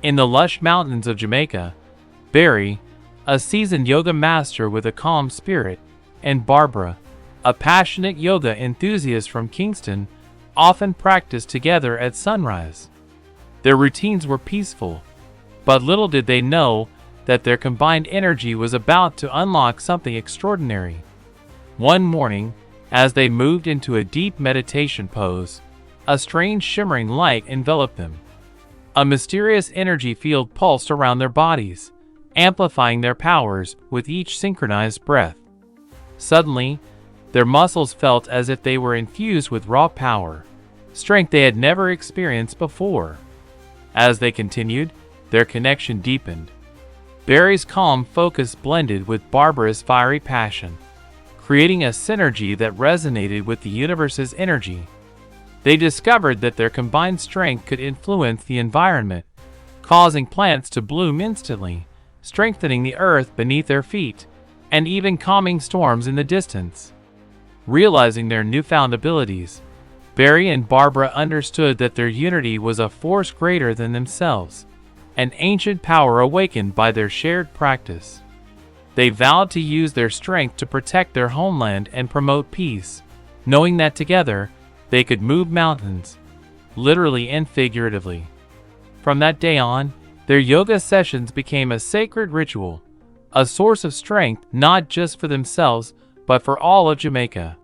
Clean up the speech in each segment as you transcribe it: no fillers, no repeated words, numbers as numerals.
In the lush mountains of Jamaica, Barry, a seasoned yoga master with a calm spirit, and Barbara, a passionate yoga enthusiast from Kingston, often practiced together at sunrise. Their routines were peaceful, but little did they know that their combined energy was about to unlock something extraordinary. One morning, as they moved into a deep meditation pose, a strange shimmering light enveloped them. A mysterious energy field pulsed around their bodies, amplifying their powers with each synchronized breath. Suddenly, their muscles felt as if they were infused with raw power, strength they had never experienced before. As they continued, their connection deepened. Barry's calm focus blended with Barbara's fiery passion, creating a synergy that resonated with the universe's energy. They discovered that their combined strength could influence the environment, causing plants to bloom instantly, strengthening the earth beneath their feet, and even calming storms in the distance. Realizing their newfound abilities, Barry and Barbara understood that their unity was a force greater than themselves, an ancient power awakened by their shared practice. They vowed to use their strength to protect their homeland and promote peace, knowing that together they could move mountains, literally and figuratively. From that day on, their yoga sessions became a sacred ritual, a source of strength not just for themselves but for all of Jamaica.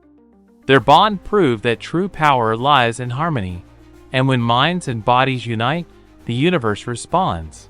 Their bond proved that true power lies in harmony, and when minds and bodies unite, the universe responds.